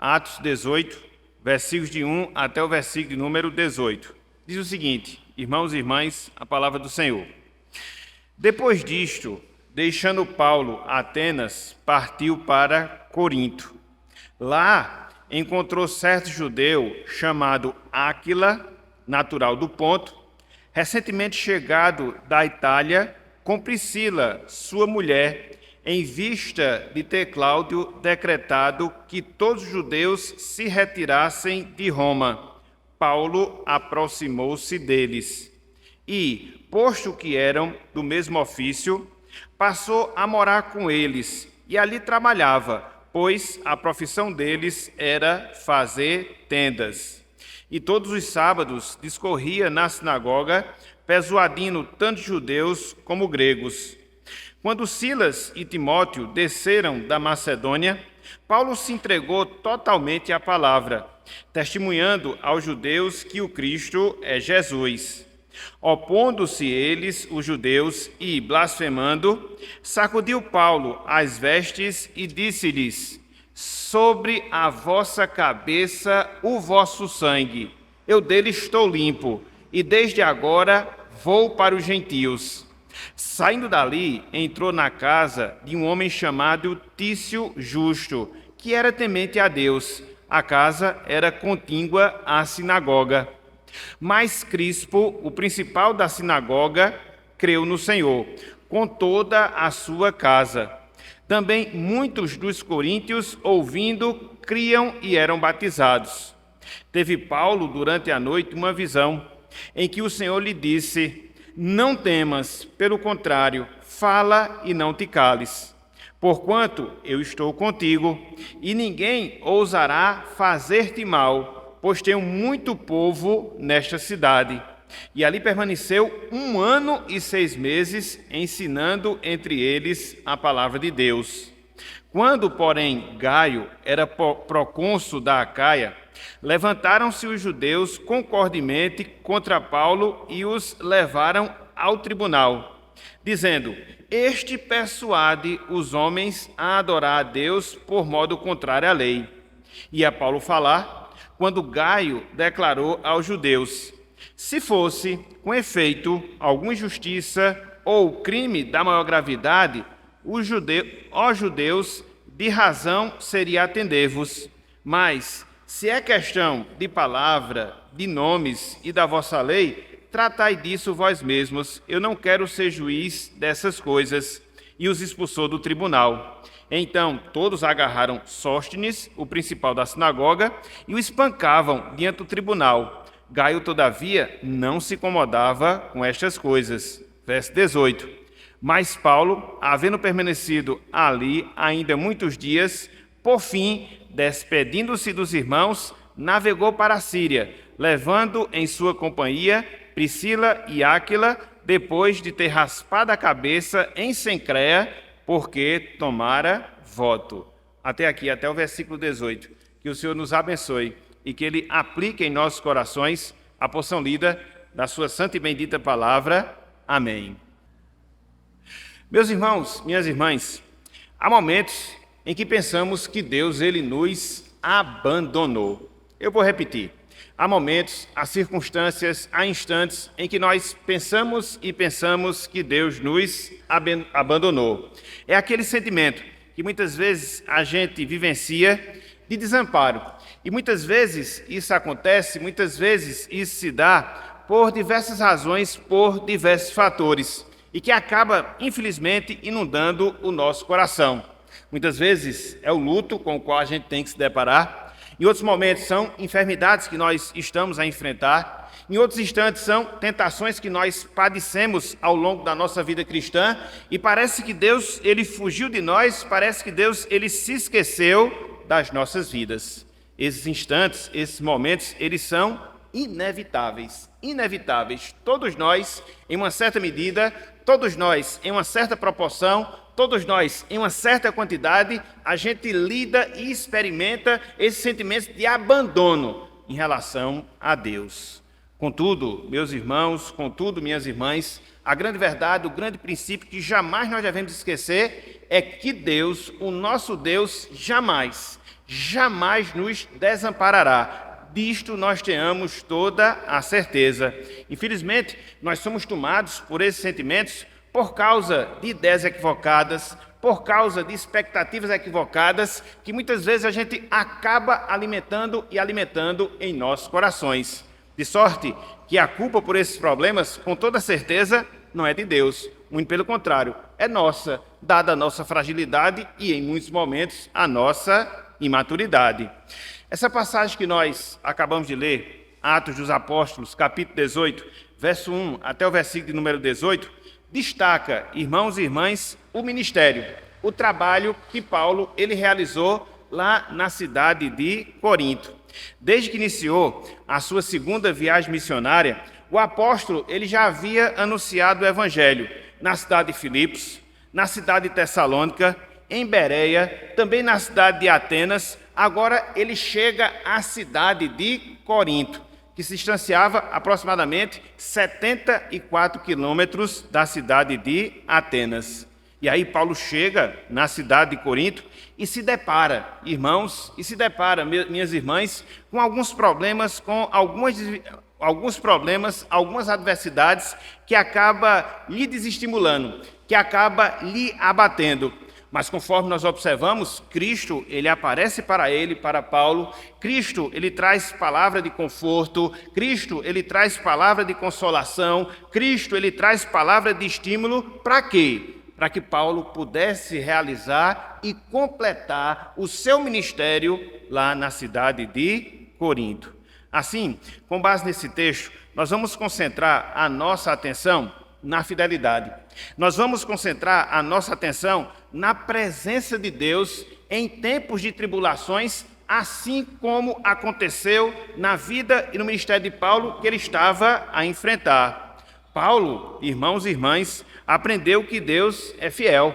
Atos 18, versículos de 1 até o versículo de número 18. Diz o seguinte: irmãos e irmãs, a palavra do Senhor. Depois disto, deixando Paulo Atenas, partiu para Corinto. Lá encontrou certo judeu chamado Áquila, natural do Ponto, recentemente chegado da Itália, com Priscila, sua mulher, em vista de ter Cláudio decretado que todos os judeus se retirassem de Roma. Paulo aproximou-se deles e, posto que eram do mesmo ofício, passou a morar com eles e ali trabalhava, pois a profissão deles era fazer tendas. E todos os sábados discorria na sinagoga, persuadindo tanto judeus como gregos. Quando Silas e Timóteo desceram da Macedônia, Paulo se entregou totalmente à palavra, testemunhando aos judeus que o Cristo é Jesus. Opondo-se eles, os judeus, e blasfemando, sacudiu Paulo as vestes e disse-lhes: sobre a vossa cabeça o vosso sangue, eu dele estou limpo, e desde agora vou para os gentios. Saindo dali, entrou na casa de um homem chamado Tício Justo, que era temente a Deus. A casa era contígua à sinagoga. Mas Crispo, o principal da sinagoga, creu no Senhor, com toda a sua casa. Também muitos dos coríntios, ouvindo, criam e eram batizados. Teve Paulo, durante a noite, uma visão, em que o Senhor lhe disse: não temas, pelo contrário, fala e não te cales. Porquanto eu estou contigo, e ninguém ousará fazer-te mal, pois tenho muito povo nesta cidade. E ali permaneceu 1 ano e 6 meses, ensinando entre eles a palavra de Deus. Quando, porém, Gaio era procônsul da Acaia, levantaram-se os judeus concordemente contra Paulo e os levaram ao tribunal, dizendo: este persuade os homens a adorar a Deus por modo contrário à lei. E a Paulo falar, quando Gaio declarou aos judeus: se fosse, com efeito, alguma injustiça ou crime da maior gravidade, os judeus, de razão seria atender-vos. Mas, se é questão de palavra, de nomes e da vossa lei, tratai disso vós mesmos. Eu não quero ser juiz dessas coisas. E os expulsou do tribunal. Então, todos agarraram Sóstenes, o principal da sinagoga, e o espancavam diante do tribunal. Gaio, todavia, não se incomodava com estas coisas. Verso 18. Mas Paulo, havendo permanecido ali ainda muitos dias, por fim, despedindo-se dos irmãos, navegou para a Síria, levando em sua companhia Priscila e Áquila, depois de ter raspado a cabeça em Cencreia, porque tomara voto. Até aqui, até o versículo 18. Que o Senhor nos abençoe e que Ele aplique em nossos corações a porção lida da sua santa e bendita palavra. Amém. Meus irmãos, minhas irmãs, há momentos em que pensamos que Deus ele nos abandonou. Eu vou repetir. Há momentos, há circunstâncias, há instantes em que nós pensamos que Deus nos abandonou. É aquele sentimento que muitas vezes a gente vivencia de desamparo. E muitas vezes isso acontece, muitas vezes isso se dá por diversas razões, por diversos fatores, e que acaba, infelizmente, inundando o nosso coração. Muitas vezes é o luto com o qual a gente tem que se deparar. Em outros momentos são enfermidades que nós estamos a enfrentar. Em outros instantes são tentações que nós padecemos ao longo da nossa vida cristã. E parece que Deus ele fugiu de nós, parece que Deus ele se esqueceu das nossas vidas. Esses instantes, esses momentos, eles são inevitáveis. Inevitáveis. Todos nós, em uma certa medida, todos nós, em uma certa proporção, todos nós, em uma certa quantidade, a gente lida e experimenta esses sentimentos de abandono em relação a Deus. Contudo, meus irmãos, contudo, minhas irmãs, a grande verdade, o grande princípio que jamais nós devemos esquecer é que Deus, o nosso Deus, jamais jamais nos desamparará. Disto nós tenhamos toda a certeza. Infelizmente, nós somos tomados por esses sentimentos por causa de ideias equivocadas, por causa de expectativas equivocadas, que muitas vezes a gente acaba alimentando e alimentando em nossos corações. De sorte que a culpa por esses problemas, com toda certeza, não é de Deus. Muito pelo contrário, é nossa, dada a nossa fragilidade e, em muitos momentos, a nossa imaturidade. Essa passagem que nós acabamos de ler, Atos dos Apóstolos, capítulo 18, verso 1 até o versículo de número 18, destaca, irmãos e irmãs, o ministério, o trabalho que Paulo ele realizou lá na cidade de Corinto. Desde que iniciou a sua segunda viagem missionária, o apóstolo ele já havia anunciado o evangelho na cidade de Filipos, na cidade de Tessalônica, em Bereia, também na cidade de Atenas. Agora ele chega à cidade de Corinto, que se distanciava aproximadamente 74 quilômetros da cidade de Atenas. E aí Paulo chega na cidade de Corinto e se depara, irmãos, minhas irmãs, com alguns problemas, algumas adversidades que acaba lhe desestimulando, que acaba lhe abatendo. Mas conforme nós observamos, Cristo, ele aparece para Paulo. Cristo, ele traz palavra de conforto. Cristo, ele traz palavra de consolação. Cristo, ele traz palavra de estímulo. Para quê? Para que Paulo pudesse realizar e completar o seu ministério lá na cidade de Corinto. Assim, com base nesse texto, nós vamos concentrar a nossa atenção na fidelidade. Nós vamos concentrar a nossa atenção na presença de Deus em tempos de tribulações, assim como aconteceu na vida e no ministério de Paulo, que ele estava a enfrentar. Paulo, irmãos e irmãs, aprendeu que Deus é fiel.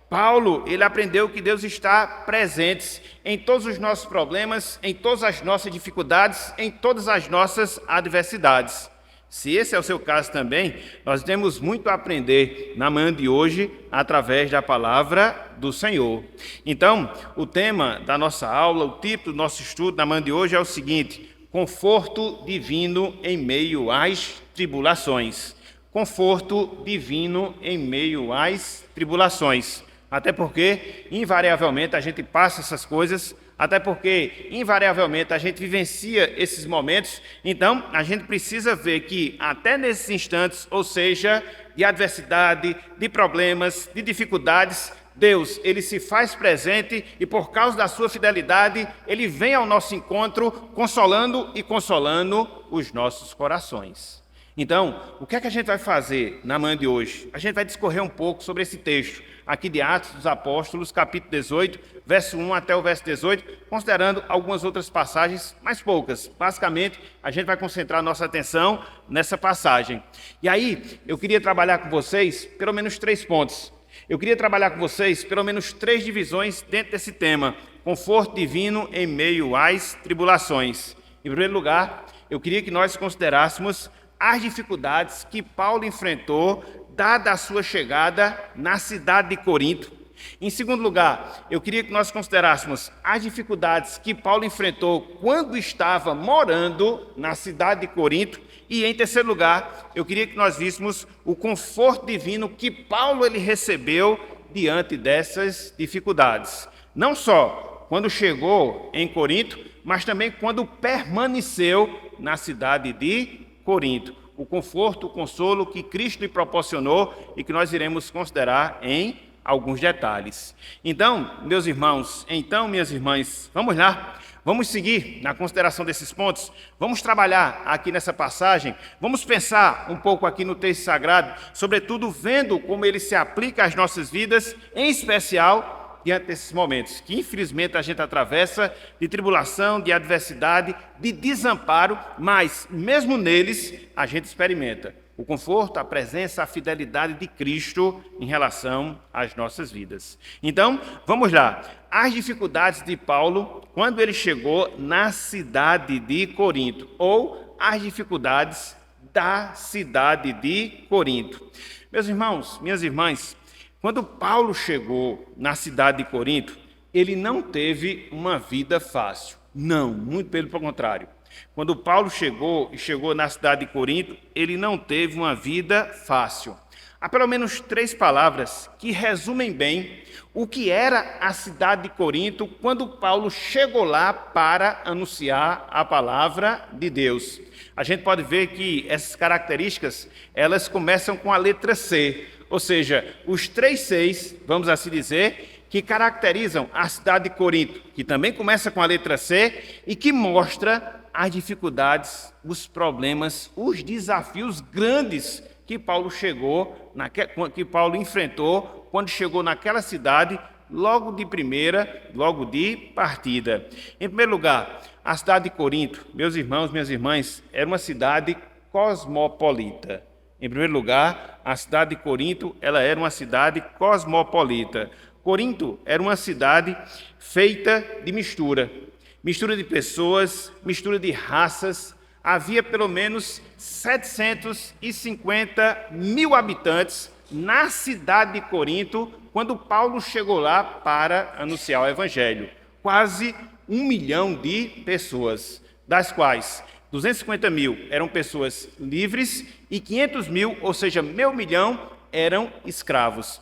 Paulo, ele aprendeu que Deus está presente em todos os nossos problemas, em todas as nossas dificuldades, em todas as nossas adversidades. Se esse é o seu caso também, nós temos muito a aprender na manhã de hoje através da palavra do Senhor. Então, o tema da nossa aula, o título do nosso estudo na manhã de hoje é o seguinte: conforto divino em meio às tribulações. Conforto divino em meio às tribulações. Até porque, invariavelmente, a gente passa essas coisas, até porque, invariavelmente, a gente vivencia esses momentos. Então, a gente precisa ver que, até nesses instantes, ou seja, de adversidade, de problemas, de dificuldades, Deus, ele se faz presente e, por causa da sua fidelidade, ele vem ao nosso encontro, consolando e consolando os nossos corações. Então, o que é que a gente vai fazer na manhã de hoje? A gente vai discorrer um pouco sobre esse texto, aqui de Atos dos Apóstolos, capítulo 18, verso 1 até o verso 18, considerando algumas outras passagens, mas poucas. Basicamente, a gente vai concentrar nossa atenção nessa passagem. E aí, eu queria trabalhar com vocês pelo menos 3 pontos. Eu queria trabalhar com vocês pelo menos 3 divisões dentro desse tema: conforto divino em meio às tribulações. Em primeiro lugar, eu queria que nós considerássemos as dificuldades que Paulo enfrentou, dada a sua chegada na cidade de Corinto. Em segundo lugar, eu queria que nós considerássemos as dificuldades que Paulo enfrentou quando estava morando na cidade de Corinto. E em terceiro lugar, eu queria que nós víssemos o conforto divino que Paulo ele recebeu diante dessas dificuldades. Não só quando chegou em Corinto, mas também quando permaneceu na cidade de Corinto. O conforto, o consolo que Cristo lhe proporcionou e que nós iremos considerar em alguns detalhes. Então, meus irmãos, minhas irmãs, vamos lá. Vamos seguir na consideração desses pontos. Vamos trabalhar aqui nessa passagem. Vamos pensar um pouco aqui no texto sagrado, sobretudo vendo como ele se aplica às nossas vidas, em especial diante desses momentos que infelizmente a gente atravessa, de tribulação, de adversidade, de desamparo, mas mesmo neles a gente experimenta o conforto, a presença, a fidelidade de Cristo em relação às nossas vidas. Então, vamos lá. As dificuldades de Paulo quando ele chegou na cidade de Corinto, ou as dificuldades da cidade de Corinto. Meus irmãos, minhas irmãs, quando Paulo chegou na cidade de Corinto, ele não teve uma vida fácil. Não, muito pelo contrário. Quando Paulo chegou na cidade de Corinto, ele não teve uma vida fácil. Há pelo menos 3 palavras que resumem bem o que era a cidade de Corinto quando Paulo chegou lá para anunciar a palavra de Deus. A gente pode ver que essas características, elas começam com a letra C, ou seja, os 3 Cs, vamos assim dizer, que caracterizam a cidade de Corinto, que também começa com a letra C e que mostra as dificuldades, os problemas, os desafios grandes que Paulo enfrentou quando chegou naquela cidade, logo de partida. Em primeiro lugar, a cidade de Corinto, meus irmãos, minhas irmãs, era uma cidade cosmopolita. Em primeiro lugar, a cidade de Corinto, ela era uma cidade cosmopolita. Corinto era uma cidade feita de mistura de pessoas, mistura de raças. Havia pelo menos 750 mil habitantes na cidade de Corinto quando Paulo chegou lá para anunciar o Evangelho. Quase 1 milhão de pessoas, das quais 250 mil eram pessoas livres e 500 mil, ou seja, meio milhão, eram escravos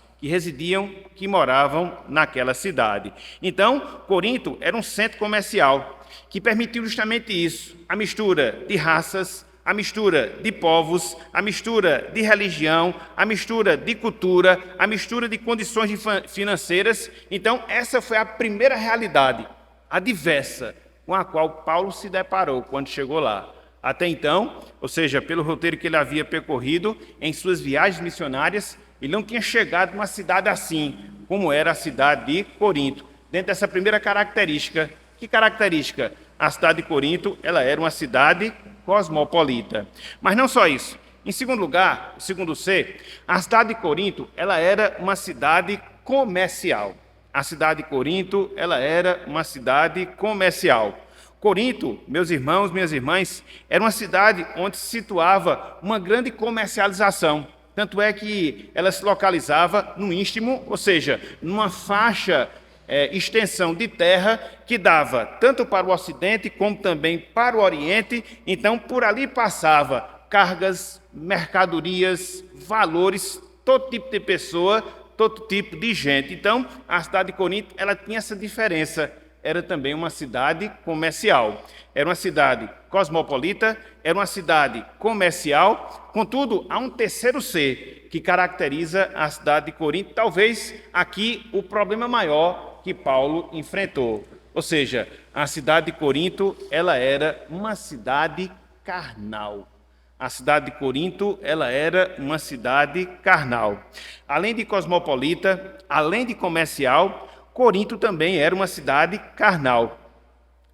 que moravam naquela cidade. Então, Corinto era um centro comercial que permitiu justamente isso, a mistura de raças, a mistura de povos, a mistura de religião, a mistura de cultura, a mistura de condições financeiras. Então, essa foi a primeira realidade, a diversa, com a qual Paulo se deparou quando chegou lá. Até então, ou seja, pelo roteiro que ele havia percorrido em suas viagens missionárias, ele não tinha chegado numa cidade assim, como era a cidade de Corinto. Dentro dessa primeira característica, que característica? A cidade de Corinto, ela era uma cidade cosmopolita. Mas não só isso. Em segundo lugar, o segundo C, a cidade de Corinto, ela era uma cidade comercial. A cidade de Corinto, ela era uma cidade comercial. Corinto, meus irmãos, minhas irmãs, era uma cidade onde se situava uma grande comercialização. Tanto é que ela se localizava no Istmo, ou seja, numa faixa extensão de terra que dava tanto para o Ocidente como também para o Oriente. Então, por ali passava cargas, mercadorias, valores, todo tipo de pessoa, todo tipo de gente. Então, a cidade de Corinto, ela tinha essa diferença. Era também uma cidade comercial. Era uma cidade cosmopolita, era uma cidade comercial. Contudo, há um terceiro C que caracteriza a cidade de Corinto. Talvez aqui o problema maior que Paulo enfrentou. Ou seja, a cidade de Corinto, ela era uma cidade carnal. A cidade de Corinto, ela era uma cidade carnal. Além de cosmopolita, além de comercial, Corinto também era uma cidade carnal.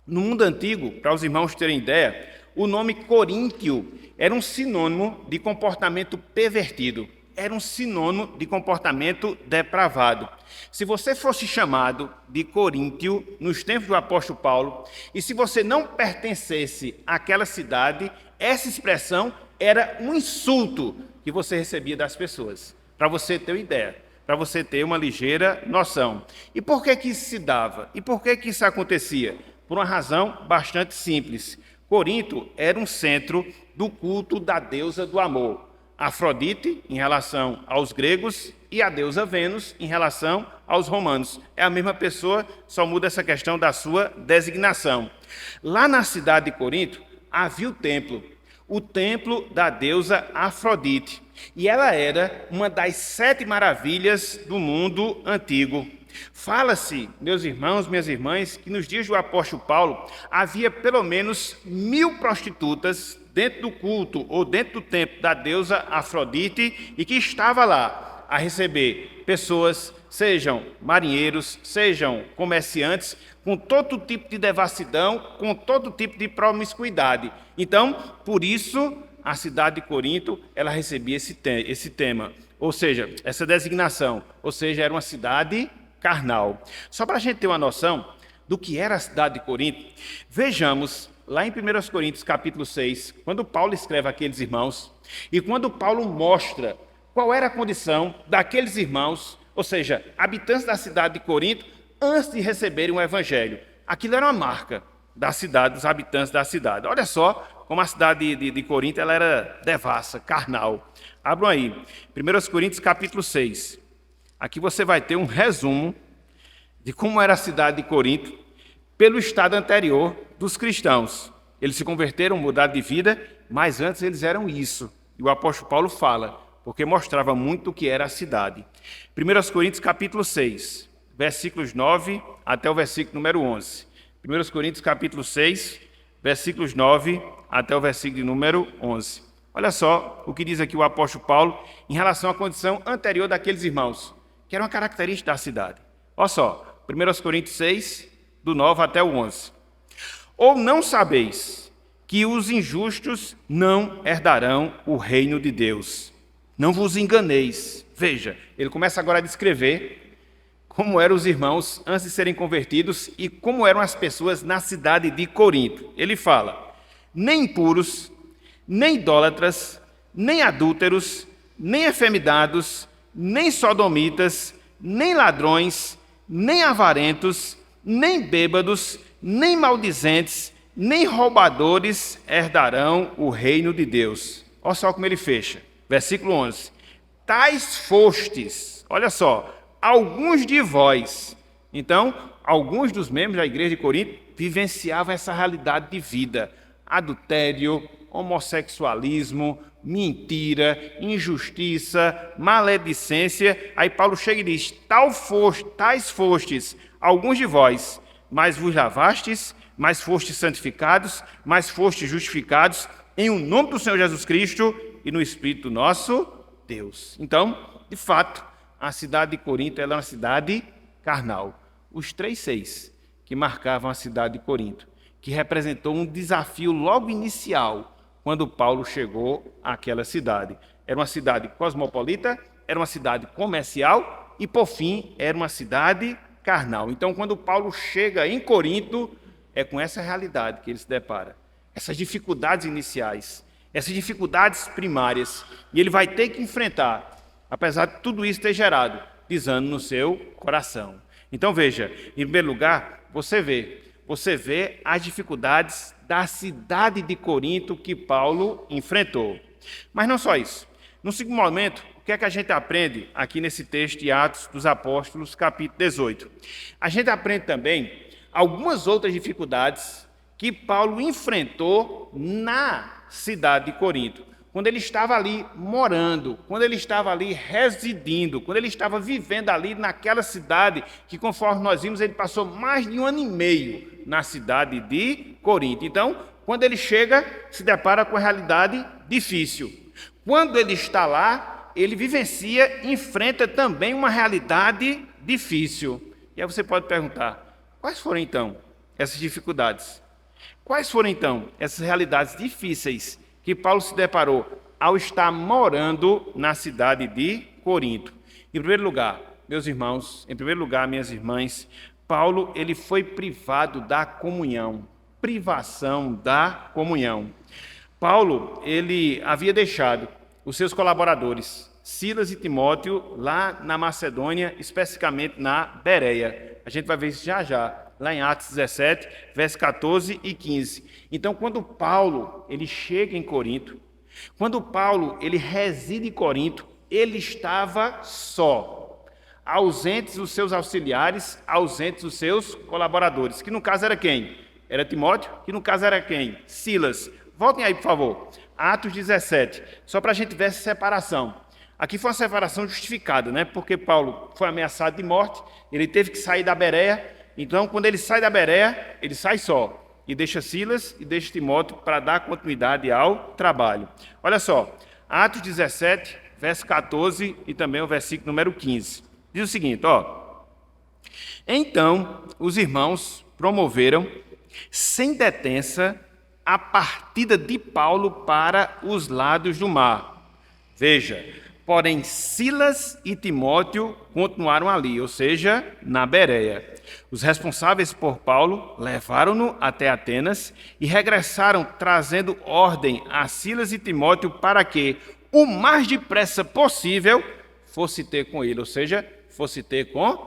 No mundo antigo, para os irmãos terem ideia, o nome coríntio era um sinônimo de comportamento pervertido, era um sinônimo de comportamento depravado. Se você fosse chamado de coríntio nos tempos do apóstolo Paulo, e se você não pertencesse àquela cidade, essa expressão era um insulto que você recebia das pessoas, para você ter uma ideia. Para você ter uma ligeira noção. E por que isso se dava? E por que isso acontecia? Por uma razão bastante simples. Corinto era um centro do culto da deusa do amor. Afrodite, em relação aos gregos, e a deusa Vênus, em relação aos romanos. É a mesma pessoa, só muda essa questão da sua designação. Lá na cidade de Corinto, havia o templo da deusa Afrodite. E ela era uma das 7 maravilhas do mundo antigo. Fala-se, meus irmãos, minhas irmãs, que nos dias do apóstolo Paulo havia pelo menos 1000 prostitutas dentro do culto ou dentro do templo da deusa Afrodite e que estava lá a receber pessoas, sejam marinheiros, sejam comerciantes, com todo tipo de devassidão, com todo tipo de promiscuidade. Então, por isso, a cidade de Corinto, ela recebia esse tema, ou seja, essa designação, ou seja, era uma cidade carnal. Só para a gente ter uma noção do que era a cidade de Corinto, vejamos lá em 1 Coríntios capítulo 6, quando Paulo escreve àqueles irmãos, e quando Paulo mostra qual era a condição daqueles irmãos, ou seja, habitantes da cidade de Corinto, antes de receberem o evangelho. Aquilo era uma marca da cidade, dos habitantes da cidade. Olha só como a cidade de Corinto ela era devassa, carnal. Abram aí, 1 Coríntios capítulo 6. Aqui você vai ter um resumo de como era a cidade de Corinto pelo estado anterior dos cristãos. Eles se converteram, mudaram de vida, mas antes eles eram isso. E o apóstolo Paulo fala, porque mostrava muito o que era a cidade. 1 Coríntios capítulo 6, versículos 9 até o versículo número 11. 1 Coríntios capítulo 6, versículos 9 até o versículo número 11. Olha só o que diz aqui o apóstolo Paulo em relação à condição anterior daqueles irmãos, que era uma característica da cidade. Olha só, 1 Coríntios 6, do 9 até o 11. Ou não sabeis que os injustos não herdarão o reino de Deus? Não vos enganeis. Veja, ele começa agora a descrever como eram os irmãos antes de serem convertidos e como eram as pessoas na cidade de Corinto. Ele fala, nem impuros, nem idólatras, nem adúlteros, nem efeminados, nem sodomitas, nem ladrões, nem avarentos, nem bêbados, nem maldizentes, nem roubadores herdarão o reino de Deus. Olha só como ele fecha. Versículo 11. Tais fostes, olha só, alguns de vós. Então, alguns dos membros da igreja de Corinto vivenciavam essa realidade de vida. Adultério, homossexualismo, mentira, injustiça, maledicência. Aí Paulo chega e diz, tais fostes, alguns de vós, mas vos lavastes, mas fostes santificados, mas fostes justificados, em o nome do Senhor Jesus Cristo e no Espírito do nosso Deus. Então, de fato, a cidade de Corinto era uma cidade carnal. Os 3:6 que marcavam a cidade de Corinto, que representou um desafio logo inicial, quando Paulo chegou àquela cidade. Era uma cidade cosmopolita, era uma cidade comercial e, por fim, era uma cidade carnal. Então, quando Paulo chega em Corinto, é com essa realidade que ele se depara. Essas dificuldades iniciais, essas dificuldades primárias, e ele vai ter que enfrentar, apesar de tudo isso ter gerado desânimo no seu coração. Então, veja, em primeiro lugar, você vê as dificuldades da cidade de Corinto que Paulo enfrentou. Mas não só isso. No segundo momento, o que é que a gente aprende aqui nesse texto de Atos dos Apóstolos, capítulo 18? A gente aprende também algumas outras dificuldades que Paulo enfrentou na cidade de Corinto, quando ele estava ali morando, quando ele estava ali residindo, quando ele estava vivendo ali naquela cidade, que conforme nós vimos, ele passou mais de 1 ano e meio na cidade de Corinto. Então, quando ele chega, se depara com a realidade difícil. Quando ele está lá, ele vivencia, enfrenta também uma realidade difícil. E aí você pode perguntar, quais foram então essas dificuldades? Quais foram então essas realidades difíceis que Paulo se deparou ao estar morando na cidade de Corinto? Em primeiro lugar, meus irmãos, minhas irmãs, Paulo ele foi privado da comunhão, privação da comunhão. Paulo ele havia deixado os seus colaboradores, Silas e Timóteo, lá na Macedônia, especificamente na Bereia. A gente vai ver isso já, lá em Atos 17, versos 14 e 15. Então, quando Paulo ele chega em Corinto, quando Paulo ele reside em Corinto, ele estava só, ausentes os seus auxiliares, ausentes os seus colaboradores, que no caso era quem? Era Timóteo, que no caso era quem? Silas. Voltem aí, por favor. Atos 17, só para a gente ver essa separação. Aqui foi uma separação justificada, né? Porque Paulo foi ameaçado de morte, ele teve que sair da Bereia. Então, quando ele sai da Bereia, ele sai só, e deixa Silas e deixa Timóteo para dar continuidade ao trabalho. Olha só, Atos 17, verso 14 e também o versículo número 15. Diz o seguinte, ó. Então, os irmãos promoveram, sem detença, a partida de Paulo para os lados do mar. Veja, porém Silas e Timóteo continuaram ali, ou seja, na Bereia. Os responsáveis por Paulo levaram-no até Atenas e regressaram trazendo ordem a Silas e Timóteo para que o mais depressa possível fosse ter com ele, ou seja, fosse ter com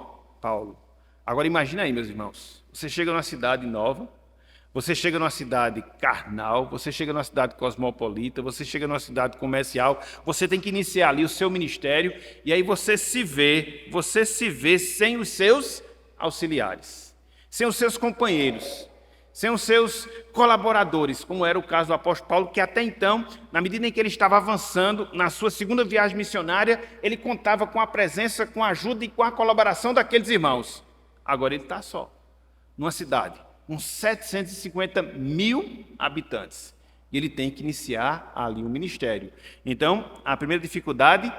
Paulo. Agora imagina aí, meus irmãos, você chega numa cidade nova, você chega numa cidade carnal, você chega numa cidade cosmopolita, você chega numa cidade comercial, você tem que iniciar ali o seu ministério, e aí você se vê sem os seus auxiliares, sem os seus companheiros, sem os seus colaboradores, como era o caso do apóstolo Paulo, que até então, na medida em que ele estava avançando na sua segunda viagem missionária, ele contava com a presença, com a ajuda e com a colaboração daqueles irmãos. Agora ele está só, numa cidade com 750 mil habitantes. E ele tem que iniciar ali um ministério. Então, a primeira dificuldade,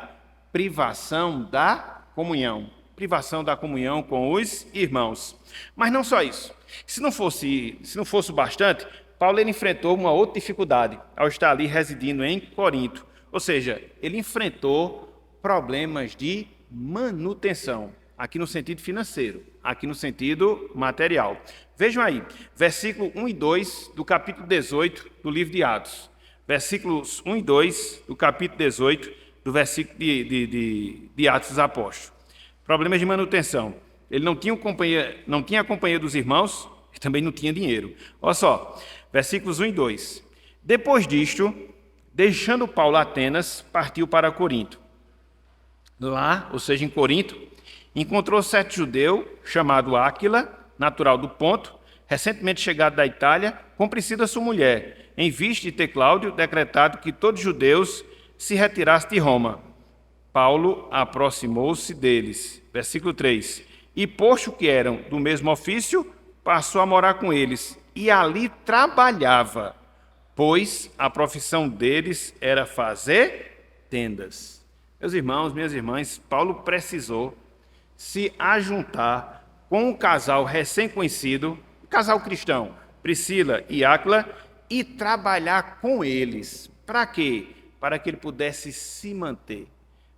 privação da comunhão. Privação da comunhão com os irmãos. Mas não só isso. Se não fosse o bastante, Paulo ele enfrentou uma outra dificuldade ao estar ali residindo em Corinto. Ou seja, ele enfrentou problemas de manutenção. Aqui no sentido financeiro, aqui no sentido material. Vejam aí, versículo 1 e 2 do capítulo 18 do livro de Atos. Versículos 1 e 2 do capítulo 18 do versículo de Atos dos Apóstolos. Problemas de manutenção. Ele não tinha a companhia dos irmãos e também não tinha dinheiro. Olha só, versículos 1 e 2. Depois disto, deixando Paulo Atenas, partiu para Corinto. Lá, ou seja, em Corinto, encontrou certo judeu chamado Áquila, natural do Ponto, recentemente chegado da Itália, com Priscila sua mulher, em vista de ter Cláudio decretado que todos os judeus se retirassem de Roma. Paulo aproximou-se deles. Versículo 3. E posto que eram do mesmo ofício, passou a morar com eles, e ali trabalhava, pois a profissão deles era fazer tendas. Meus irmãos, minhas irmãs, Paulo precisou se ajuntar com um casal recém-conhecido, um casal cristão, Priscila e Áquila, e trabalhar com eles. Para quê? Para que ele pudesse se manter,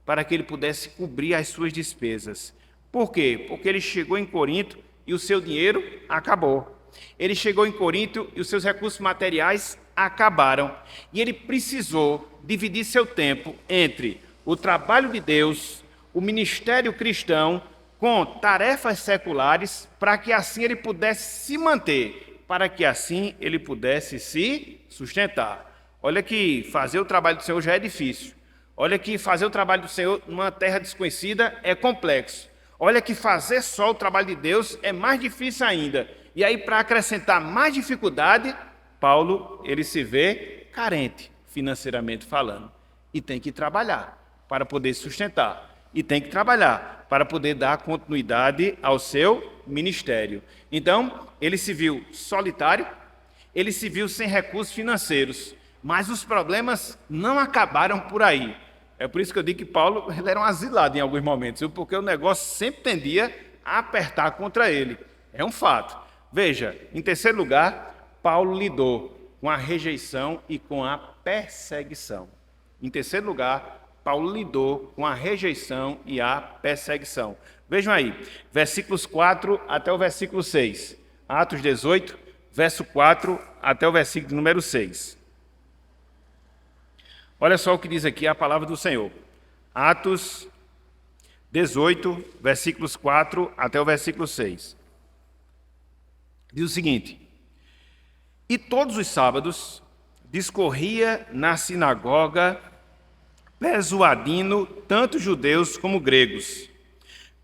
para que ele pudesse cobrir as suas despesas. Por quê? Porque ele chegou em Corinto e o seu dinheiro acabou. Ele chegou em Corinto e os seus recursos materiais acabaram. E ele precisou dividir seu tempo entre o trabalho de Deus, o ministério cristão, com tarefas seculares, para que assim ele pudesse se manter, para que assim ele pudesse se sustentar. Olha que fazer o trabalho do Senhor já é difícil. Olha que fazer o trabalho do Senhor numa terra desconhecida é complexo. Olha que fazer só o trabalho de Deus é mais difícil ainda. E aí, para acrescentar mais dificuldade, Paulo ele se vê carente, financeiramente falando, e tem que trabalhar para poder sustentar. E tem que trabalhar para poder dar continuidade ao seu ministério. Então, ele se viu solitário, ele se viu sem recursos financeiros, mas os problemas não acabaram por aí. É por isso que eu digo que Paulo ele era um asilado em alguns momentos, porque o negócio sempre tendia a apertar contra ele. É um fato. Veja, em terceiro lugar, Paulo lidou com a rejeição e com a perseguição. Em terceiro lugar, Paulo lidou com a rejeição e a perseguição. Vejam aí, versículos 4 até o versículo 6. Atos 18, verso 4 até o versículo número 6. Olha só o que diz aqui a palavra do Senhor. Atos 18, versículos 4 até o versículo 6. Diz o seguinte: E todos os sábados discorria na sinagoga, persuadindo tanto judeus como gregos.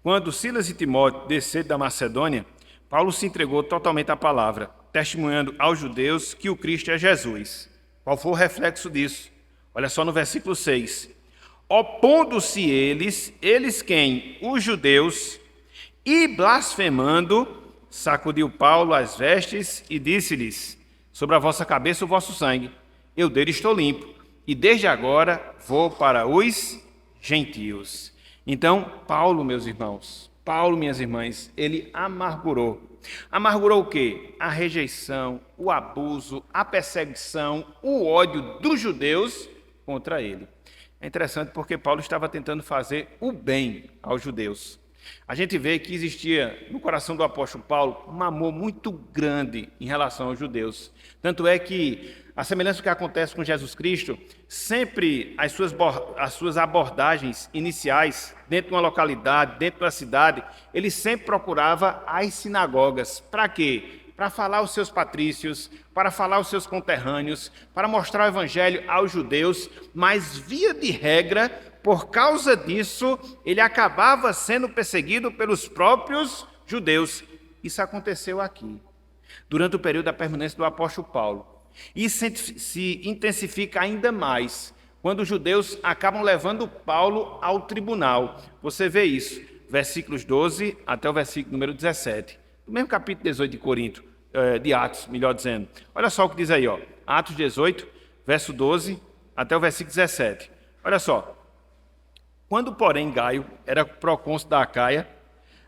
Quando Silas e Timóteo desceram da Macedônia, Paulo se entregou totalmente à palavra, testemunhando aos judeus que o Cristo é Jesus. Qual foi o reflexo disso? Olha só no versículo 6. Opondo-se eles quem? Os judeus, e blasfemando, sacudiu Paulo as vestes e disse-lhes: Sobre a vossa cabeça o vosso sangue, eu dele estou limpo, e desde agora vou para os gentios. Então, Paulo, meus irmãos, Paulo, minhas irmãs, ele amargurou. Amargurou o quê? A rejeição, o abuso, a perseguição, o ódio dos judeus contra ele. É interessante porque Paulo estava tentando fazer o bem aos judeus. A gente vê que existia no coração do apóstolo Paulo um amor muito grande em relação aos judeus. Tanto é que, a semelhança do que acontece com Jesus Cristo, sempre as suas abordagens iniciais, dentro de uma localidade, dentro da cidade, ele sempre procurava as sinagogas. Para quê? Para falar aos seus patrícios, para falar aos seus conterrâneos, para mostrar o evangelho aos judeus, mas, via de regra, por causa disso, ele acabava sendo perseguido pelos próprios judeus. Isso aconteceu aqui, durante o período da permanência do apóstolo Paulo. E se intensifica ainda mais quando os judeus acabam levando Paulo ao tribunal. Você vê isso, versículos 12 até o versículo número 17. No mesmo capítulo 18 de Corinto, de Atos, melhor dizendo. Olha só o que diz aí, ó. Atos 18, verso 12 até o versículo 17. Olha só. Quando, porém, Gaio era procônsul da Acaia,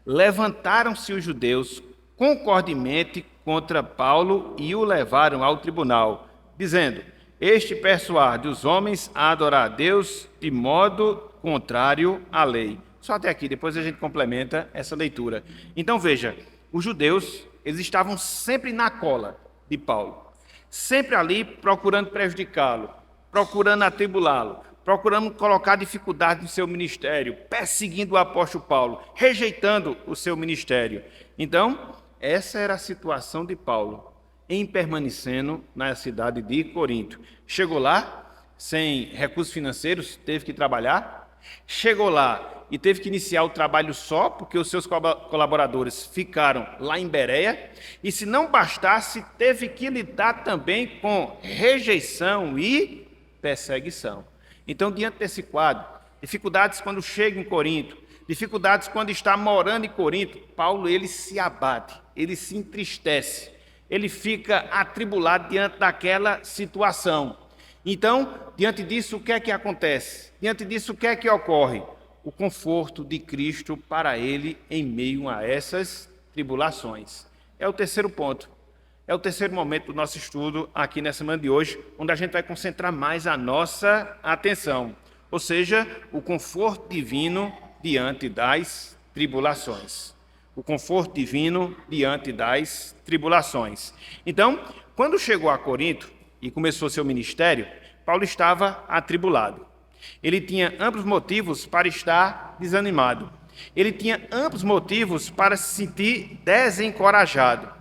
levantaram-se os judeus concordemente contra Paulo e o levaram ao tribunal, dizendo: este persuade os homens a adorar a Deus de modo contrário à lei. Só até aqui, depois a gente complementa essa leitura. Então veja, os judeus, eles estavam sempre na cola de Paulo, sempre ali procurando prejudicá-lo, procurando atribulá-lo, procurando colocar dificuldade no seu ministério, perseguindo o apóstolo Paulo, rejeitando o seu ministério. Então, essa era a situação de Paulo, em permanecendo na cidade de Corinto. Chegou lá, sem recursos financeiros, teve que trabalhar. Chegou lá e teve que iniciar o trabalho só, porque os seus colaboradores ficaram lá em Bereia. E se não bastasse, teve que lidar também com rejeição e perseguição. Então, diante desse quadro, dificuldades quando chega em Corinto, dificuldades quando está morando em Corinto, Paulo ele se abate, ele se entristece, ele fica atribulado diante daquela situação. Então, diante disso, o que é que acontece? Diante disso, o que é que ocorre? O conforto de Cristo para ele em meio a essas tribulações. É o terceiro ponto. É o terceiro momento do nosso estudo aqui nessa semana de hoje, onde a gente vai concentrar mais a nossa atenção, ou seja, o conforto divino diante das tribulações. O conforto divino diante das tribulações. Então, quando chegou a Corinto e começou seu ministério, Paulo estava atribulado. Ele tinha amplos motivos para estar desanimado. Ele tinha amplos motivos para se sentir desencorajado.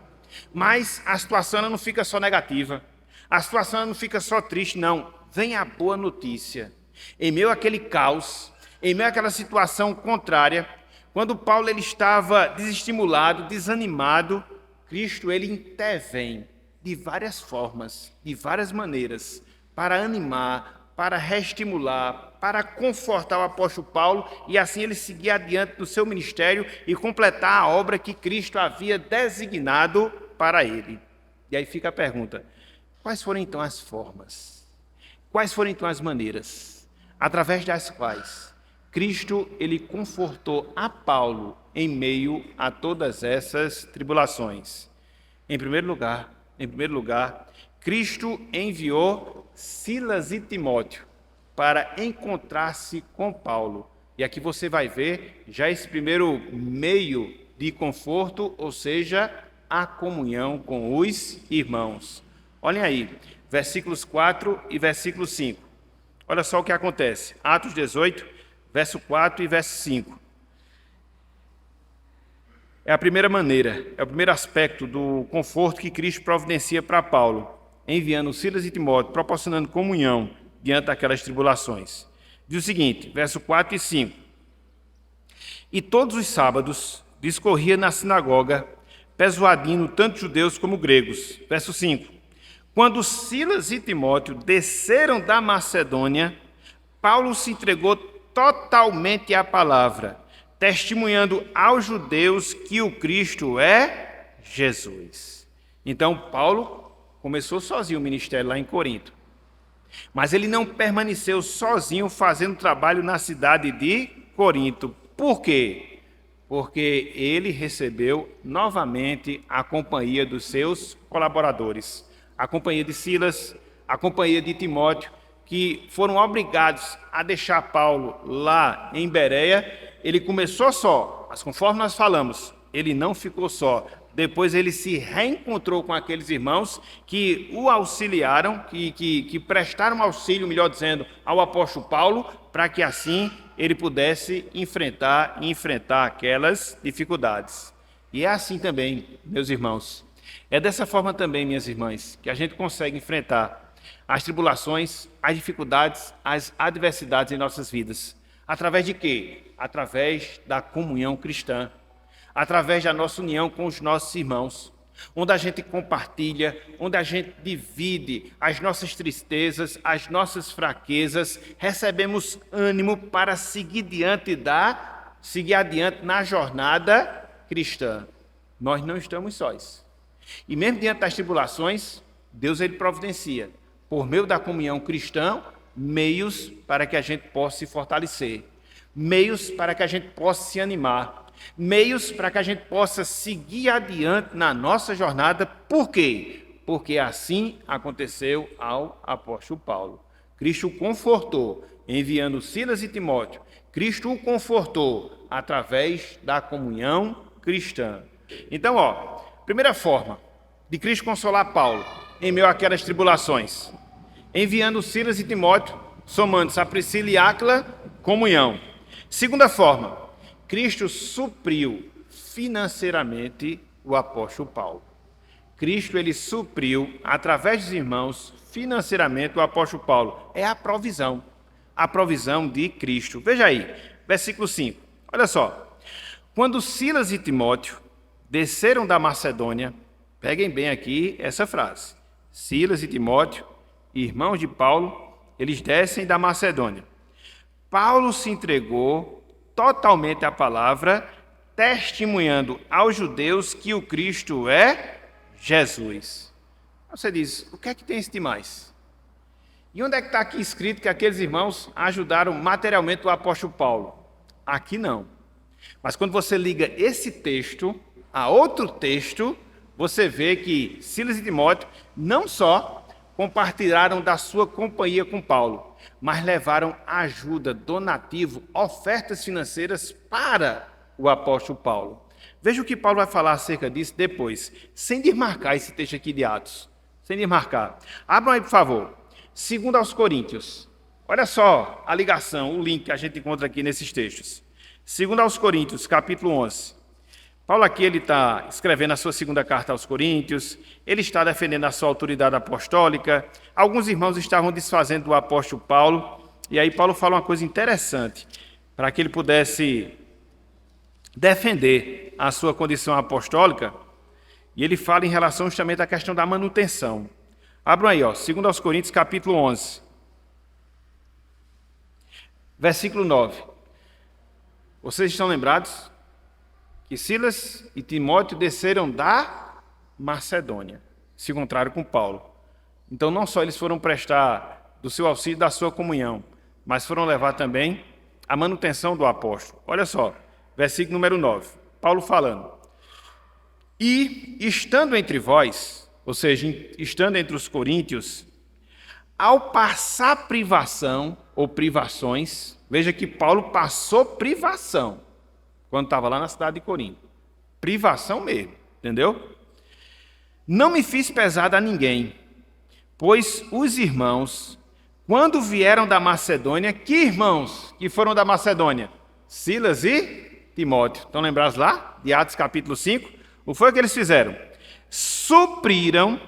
Mas a situação não fica só negativa, a situação não fica só triste, não. Vem a boa notícia. Em meio àquele caos, em meio àquela situação contrária, quando Paulo ele estava desestimulado, desanimado, Cristo ele intervém de várias formas, de várias maneiras, para animar, para reestimular, para confortar o apóstolo Paulo e assim ele seguir adiante no seu ministério e completar a obra que Cristo havia designado para ele. E aí fica a pergunta: quais foram então as formas? Quais foram então as maneiras através das quais Cristo ele confortou a Paulo em meio a todas essas tribulações? Em primeiro lugar, Cristo enviou Silas e Timóteo para encontrar-se com Paulo. E aqui você vai ver já esse primeiro meio de conforto, ou seja, a comunhão com os irmãos. Olhem aí, versículos 4 e versículo 5. Olha só o que acontece. Atos 18, verso 4 e verso 5. É a primeira maneira, é o primeiro aspecto do conforto que Cristo providencia para Paulo, enviando Silas e Timóteo, proporcionando comunhão diante daquelas tribulações. Diz o seguinte, verso 4 e 5. E todos os sábados discorria na sinagoga, persuadindo tanto judeus como gregos. Verso 5. Quando Silas e Timóteo desceram da Macedônia, Paulo se entregou totalmente à palavra, testemunhando aos judeus que o Cristo é Jesus. Então, Paulo começou sozinho o ministério lá em Corinto. Mas ele não permaneceu sozinho fazendo trabalho na cidade de Corinto. Por quê? Porque ele recebeu novamente a companhia dos seus colaboradores. A companhia de Silas, a companhia de Timóteo, que foram obrigados a deixar Paulo lá em Bereia, ele começou só, mas conforme nós falamos, ele não ficou só. Depois ele se reencontrou com aqueles irmãos que o auxiliaram, que prestaram auxílio, melhor dizendo, ao apóstolo Paulo, para que assim ele pudesse enfrentar aquelas dificuldades. E é assim também, meus irmãos. É dessa forma também, minhas irmãs, que a gente consegue enfrentar as tribulações, as dificuldades, as adversidades em nossas vidas. Através de quê? Através da comunhão cristã. Através da nossa união com os nossos irmãos, onde a gente compartilha, onde a gente divide as nossas tristezas, as nossas fraquezas, recebemos ânimo para seguir adiante na jornada cristã. Nós não estamos sós. E mesmo diante das tribulações, Deus ele providencia, por meio da comunhão cristã, meios para que a gente possa se fortalecer, meios para que a gente possa se animar, meios para que a gente possa seguir adiante na nossa jornada. Por quê? Porque assim aconteceu ao apóstolo Paulo. Cristo o confortou, enviando Silas e Timóteo. Cristo o confortou através da comunhão cristã. Então, primeira forma de Cristo consolar Paulo em meio àquelas tribulações, enviando Silas e Timóteo, somando-se a Priscila e Áquila, comunhão. Segunda forma, Cristo supriu financeiramente o apóstolo Paulo. Cristo ele supriu, através dos irmãos, financeiramente o apóstolo Paulo. É a provisão de Cristo. Veja aí, versículo 5. Olha só. Quando Silas e Timóteo desceram da Macedônia, peguem bem aqui essa frase. Silas e Timóteo, irmãos de Paulo, eles descem da Macedônia. Paulo se entregou totalmente à palavra, testemunhando aos judeus que o Cristo é Jesus. Você diz, o que é que tem isso de mais? E onde é que está aqui escrito que aqueles irmãos ajudaram materialmente o apóstolo Paulo? Aqui não. Mas quando você liga esse texto a outro texto, você vê que Silas e Timóteo não só compartilharam da sua companhia com Paulo, mas levaram ajuda, donativo, ofertas financeiras para o apóstolo Paulo. Veja o que Paulo vai falar acerca disso depois, sem desmarcar esse texto aqui de Atos. Sem desmarcar. Abram aí, por favor. 2 aos Coríntios. Olha só a ligação, o link que a gente encontra aqui nesses textos. 2 aos Coríntios, capítulo 11. Paulo aqui ele está escrevendo a sua segunda carta aos Coríntios, ele está defendendo a sua autoridade apostólica, alguns irmãos estavam desfazendo do apóstolo Paulo, e aí Paulo fala uma coisa interessante, para que ele pudesse defender a sua condição apostólica, e ele fala em relação justamente à questão da manutenção. Abram aí, 2 aos Coríntios, capítulo 11, versículo 9. Vocês estão lembrados que Silas e Timóteo desceram da Macedônia, se encontraram com Paulo. Então, não só eles foram prestar do seu auxílio, da sua comunhão, mas foram levar também a manutenção do apóstolo. Olha só, versículo número 9, Paulo falando. E, estando entre vós, ou seja, estando entre os coríntios, ao passar privação ou privações, veja que Paulo passou privação, quando estava lá na cidade de Corinto. Privação mesmo, entendeu? Não me fiz pesado a ninguém, pois os irmãos, quando vieram da Macedônia, que irmãos que foram da Macedônia? Silas e Timóteo. Estão lembrados lá? De Atos capítulo 5. O que foi que eles fizeram? Supriram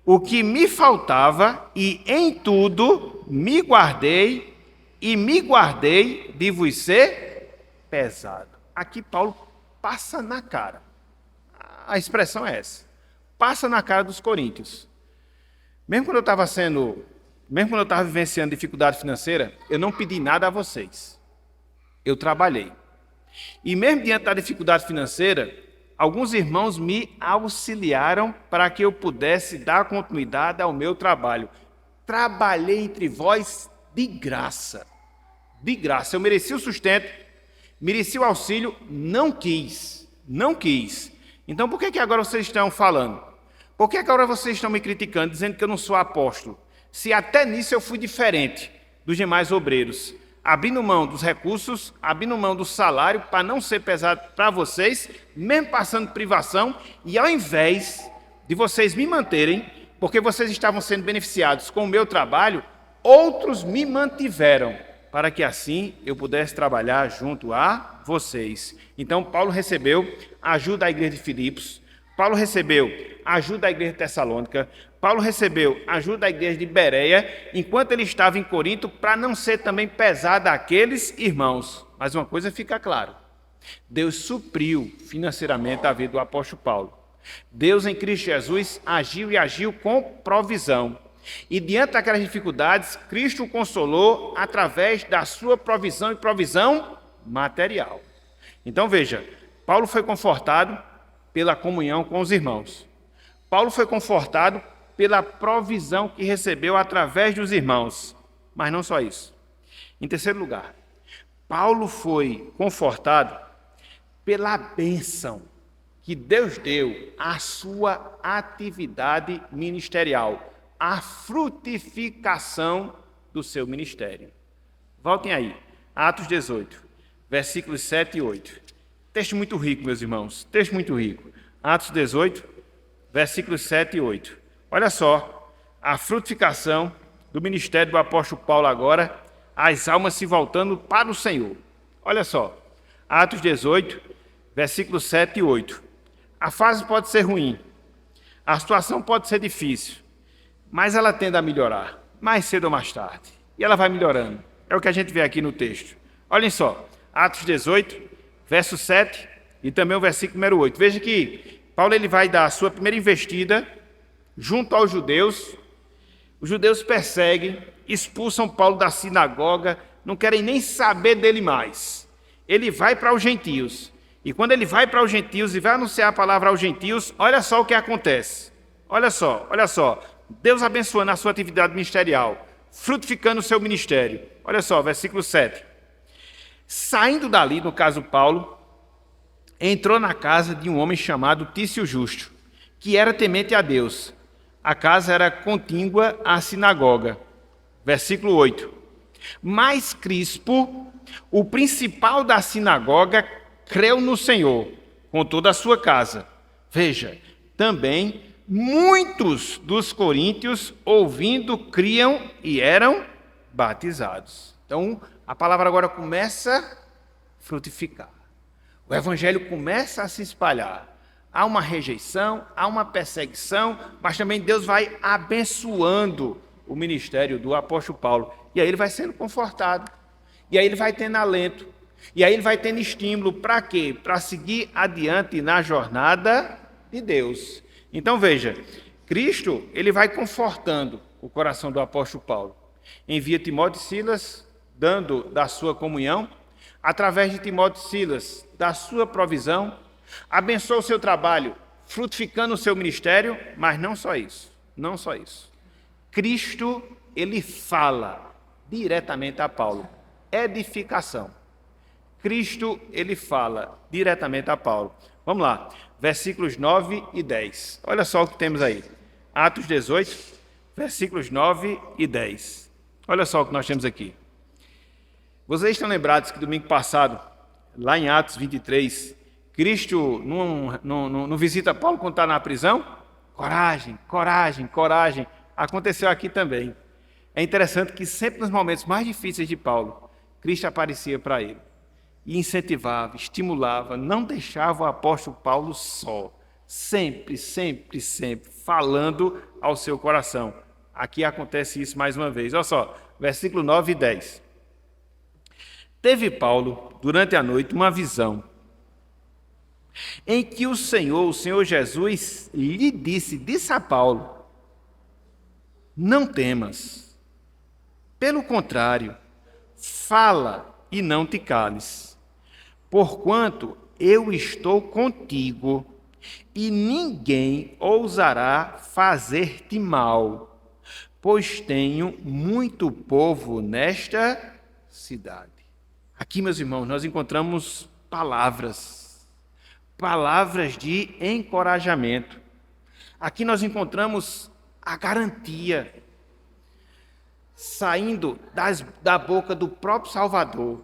o que me faltava e em tudo me guardei de vos ser pesado. Aqui Paulo passa na cara. A expressão é essa. Passa na cara dos coríntios. Mesmo quando eu estava vivenciando dificuldade financeira, eu não pedi nada a vocês. Eu trabalhei. E mesmo diante da dificuldade financeira, alguns irmãos me auxiliaram para que eu pudesse dar continuidade ao meu trabalho. Trabalhei entre vós de graça. De graça. Eu mereci o sustento, mereci o auxílio, não quis. Então, por que agora vocês estão falando? Por que agora vocês estão me criticando, dizendo que eu não sou apóstolo? se até nisso eu fui diferente dos demais obreiros, abrindo mão dos recursos, abrindo mão do salário para não ser pesado para vocês, mesmo passando privação, e ao invés de vocês me manterem, porque vocês estavam sendo beneficiados com o meu trabalho, outros me mantiveram, para que assim eu pudesse trabalhar junto a vocês. Então, Paulo recebeu a ajuda da igreja de Filipos, Paulo recebeu a ajuda da igreja de Tessalônica, Paulo recebeu a ajuda da igreja de Bereia, enquanto ele estava em Corinto, para não ser também pesado àqueles irmãos. Mas uma coisa fica clara, Deus supriu financeiramente a vida do apóstolo Paulo. Deus em Cristo Jesus agiu e agiu com provisão. E diante daquelas dificuldades, Cristo o consolou através da sua provisão e provisão material. Então veja, Paulo foi confortado pela comunhão com os irmãos. Paulo foi confortado pela provisão que recebeu através dos irmãos. Mas não só isso. Em terceiro lugar, Paulo foi confortado pela bênção que Deus deu à sua atividade ministerial, a frutificação do seu ministério. Voltem aí, Atos 18, versículos 7 e 8. Texto muito rico, meus irmãos, texto muito rico. Atos 18, versículos 7 e 8. Olha só, a frutificação do ministério do apóstolo Paulo agora, as almas se voltando para o Senhor. Olha só, Atos 18, versículos 7 e 8. A fase pode ser ruim, a situação pode ser difícil, mas ela tende a melhorar, mais cedo ou mais tarde. E ela vai melhorando. É o que a gente vê aqui no texto. Olhem só, Atos 18, verso 7 e também o versículo número 8. Veja que Paulo ele vai dar a sua primeira investida junto aos judeus. Os judeus perseguem, expulsam Paulo da sinagoga, não querem nem saber dele mais. Ele vai para os gentios. E quando ele vai para os gentios e vai anunciar a palavra aos gentios, olha só o que acontece. Olha só. Deus abençoando a sua atividade ministerial, frutificando o seu ministério. Olha só, versículo 7. Saindo dali, no caso Paulo, entrou na casa de um homem chamado Tício Justo, que era temente a Deus. A casa era contígua à sinagoga. Versículo 8. Mas Crispo, o principal da sinagoga, creu no Senhor com toda a sua casa. Veja, também muitos dos coríntios, ouvindo, criam e eram batizados. Então, a palavra agora começa a frutificar. O evangelho começa a se espalhar. Há uma rejeição, há uma perseguição, mas também Deus vai abençoando o ministério do apóstolo Paulo. E aí ele vai sendo confortado. E aí ele vai tendo alento. E aí ele vai tendo estímulo para quê? Para seguir adiante na jornada de Deus. Então veja, Cristo ele vai confortando o coração do apóstolo Paulo. Envia Timóteo e Silas, dando da sua comunhão, através de Timóteo e Silas, da sua provisão, abençoa o seu trabalho, frutificando o seu ministério, mas não só isso. Cristo ele fala diretamente a Paulo. Edificação. Cristo, ele fala diretamente a Paulo. Vamos lá, versículos 9 e 10. Olha só o que temos aí. Atos 18, versículos 9 e 10. Olha só o que nós temos aqui. Vocês estão lembrados que domingo passado, lá em Atos 23, Cristo não visita Paulo quando está na prisão? Coragem. Aconteceu aqui também. É interessante que sempre nos momentos mais difíceis de Paulo, Cristo aparecia para ele. E incentivava, estimulava, não deixava o apóstolo Paulo só. Sempre, falando ao seu coração. Aqui acontece isso mais uma vez. Olha só, versículo 9 e 10. Teve Paulo, durante a noite, uma visão, em que o Senhor Jesus, lhe disse a Paulo, não temas, pelo contrário, fala e não te cales, porquanto eu estou contigo, e ninguém ousará fazer-te mal, pois tenho muito povo nesta cidade. Aqui, meus irmãos, nós encontramos palavras de encorajamento. Aqui nós encontramos a garantia. saindo da boca do próprio Salvador,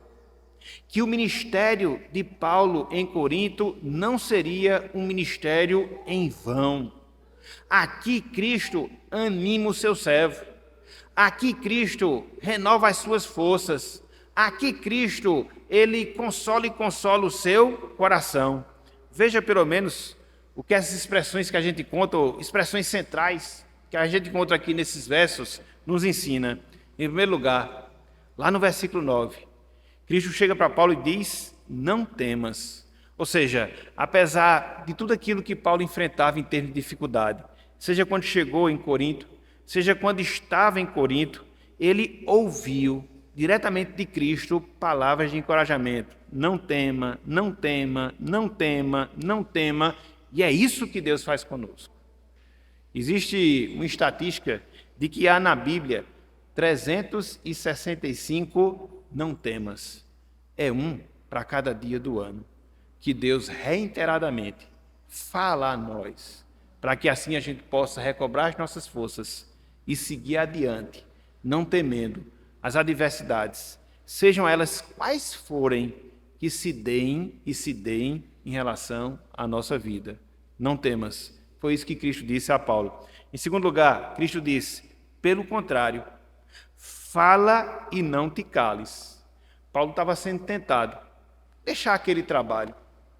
que o ministério de Paulo em Corinto não seria um ministério em vão. Aqui Cristo anima o seu servo. Aqui Cristo renova as suas forças. Aqui Cristo, ele consola o seu coração. Veja pelo menos o que essas expressões que a gente conta, expressões centrais que a gente encontra aqui nesses versos, nos ensina. Em primeiro lugar, lá no versículo 9, Cristo chega para Paulo e diz: não temas. Ou seja, apesar de tudo aquilo que Paulo enfrentava em termos de dificuldade, seja quando chegou em Corinto, seja quando estava em Corinto, ele ouviu diretamente de Cristo palavras de encorajamento. Não tema, não tema, não tema, não tema. E é isso que Deus faz conosco. Existe uma estatística de que há na Bíblia 365 não temas. É um para cada dia do ano, que Deus reiteradamente fala a nós, para que assim a gente possa recobrar as nossas forças e seguir adiante, não temendo as adversidades, sejam elas quais forem, que se deem em relação à nossa vida. Não temas. Foi isso que Cristo disse a Paulo. Em segundo lugar, Cristo disse: pelo contrário, fala e não te cales. Paulo estava sendo tentado. Deixar aquele trabalho.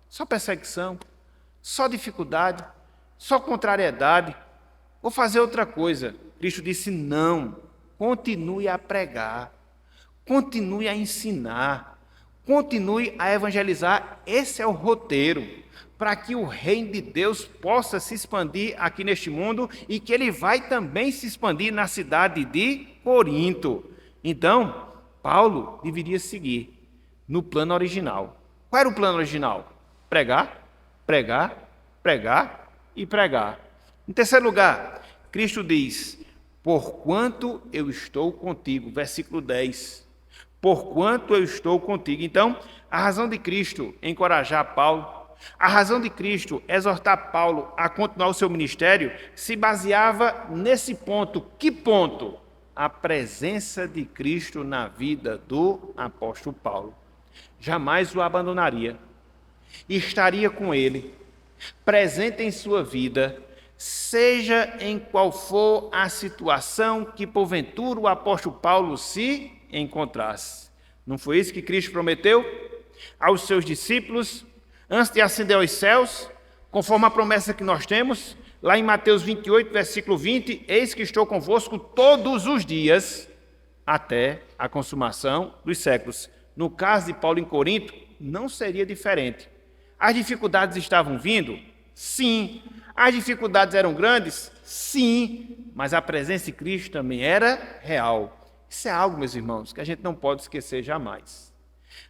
Só perseguição, só dificuldade, só contrariedade. Vou fazer outra coisa. Cristo disse: não. Continue a pregar. Continue a ensinar. Continue a evangelizar. Esse é o roteiro para que o reino de Deus possa se expandir aqui neste mundo e que ele vai também se expandir na cidade de Corinto. Então, Paulo deveria seguir no plano original. Qual era o plano original? Pregar, pregar, pregar e pregar. Em terceiro lugar, Cristo diz: porquanto eu estou contigo. Versículo 10. Porquanto eu estou contigo. Então, a razão de Cristo encorajar Paulo, a razão de Cristo exortar Paulo a continuar o seu ministério, se baseava nesse ponto. Que ponto? A presença de Cristo na vida do apóstolo Paulo. Jamais o abandonaria. Estaria com ele, presente em sua vida, seja em qual for a situação que porventura o apóstolo Paulo se encontrasse. Não foi isso que Cristo prometeu aos seus discípulos antes de ascender aos céus, conforme a promessa que nós temos, lá em Mateus 28, versículo 20, eis que estou convosco todos os dias, até a consumação dos séculos. No caso de Paulo em Corinto, não seria diferente. As dificuldades estavam vindo? Sim. As dificuldades eram grandes? Sim. Mas a presença de Cristo também era real. Isso é algo, meus irmãos, que a gente não pode esquecer jamais.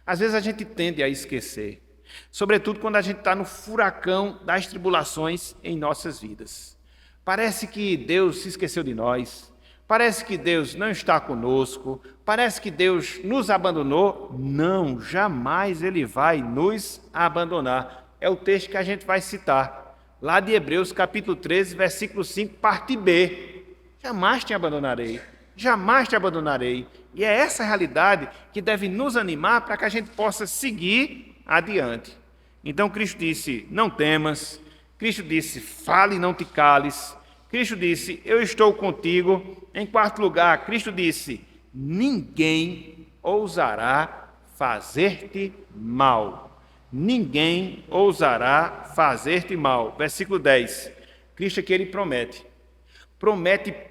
Às vezes a gente tende a esquecer, sobretudo quando a gente está no furacão das tribulações em nossas vidas. Parece que Deus se esqueceu de nós, parece que Deus não está conosco, parece que Deus nos abandonou. Não, jamais Ele vai nos abandonar. É o texto que a gente vai citar, lá de Hebreus capítulo 13, versículo 5, parte B. Jamais te abandonarei, jamais te abandonarei. E é essa realidade que deve nos animar para que a gente possa seguir adiante. Então Cristo disse: não temas. Cristo disse: fale e não te cales. Cristo disse: eu estou contigo. Em quarto lugar, Cristo disse: ninguém ousará fazer-te mal. Ninguém ousará fazer-te mal. Versículo 10. Cristo aqui ele promete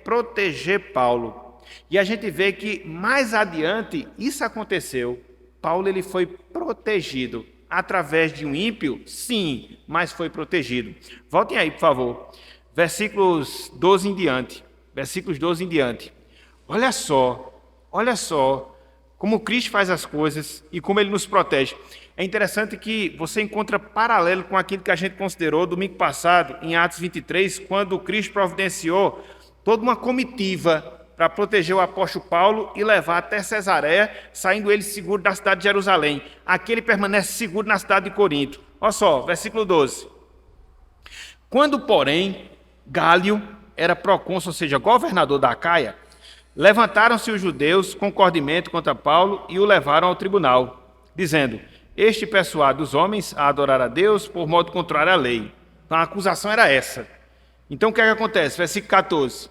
proteger Paulo. E a gente vê que mais adiante isso aconteceu. Paulo ele foi protegido através de um ímpio, sim, mas foi protegido. Voltem aí, por favor. Versículos 12 em diante. Versículos 12 em diante. Olha só como Cristo faz as coisas e como ele nos protege. É interessante que você encontra paralelo com aquilo que a gente considerou domingo passado, em Atos 23, quando Cristo providenciou toda uma comitiva para proteger o apóstolo Paulo e levar até Cesareia, saindo ele seguro da cidade de Jerusalém. Aqui ele permanece seguro na cidade de Corinto. Olha só, versículo 12. Quando, porém, Gálio era procônsul, ou seja, governador da Acaia, Levantaram-se os judeus com cordimento contra Paulo e o levaram ao tribunal, dizendo: este persuade os homens a adorar a Deus por modo contrário à lei. Então a acusação era essa. Então o que é que acontece? Versículo 14.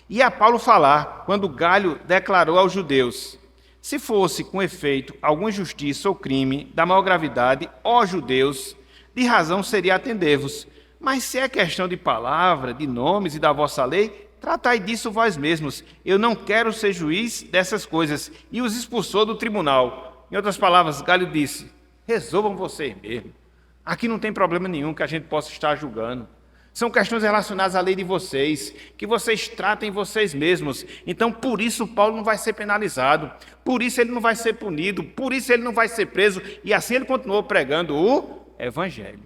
E a Paulo falar, quando Galho declarou aos judeus: se fosse com efeito alguma injustiça ou crime da maior gravidade, ó judeus, de razão seria atender-vos. Mas se é questão de palavra, de nomes e da vossa lei, tratai disso vós mesmos. Eu não quero ser juiz dessas coisas. E os expulsou do tribunal. Em outras palavras, Galho disse: resolvam vocês mesmos. Aqui não tem problema nenhum que a gente possa estar julgando. São questões relacionadas à lei de vocês, que vocês tratem vocês mesmos. Então, por isso, Paulo não vai ser penalizado, por isso ele não vai ser punido, por isso ele não vai ser preso. E assim ele continuou pregando o Evangelho.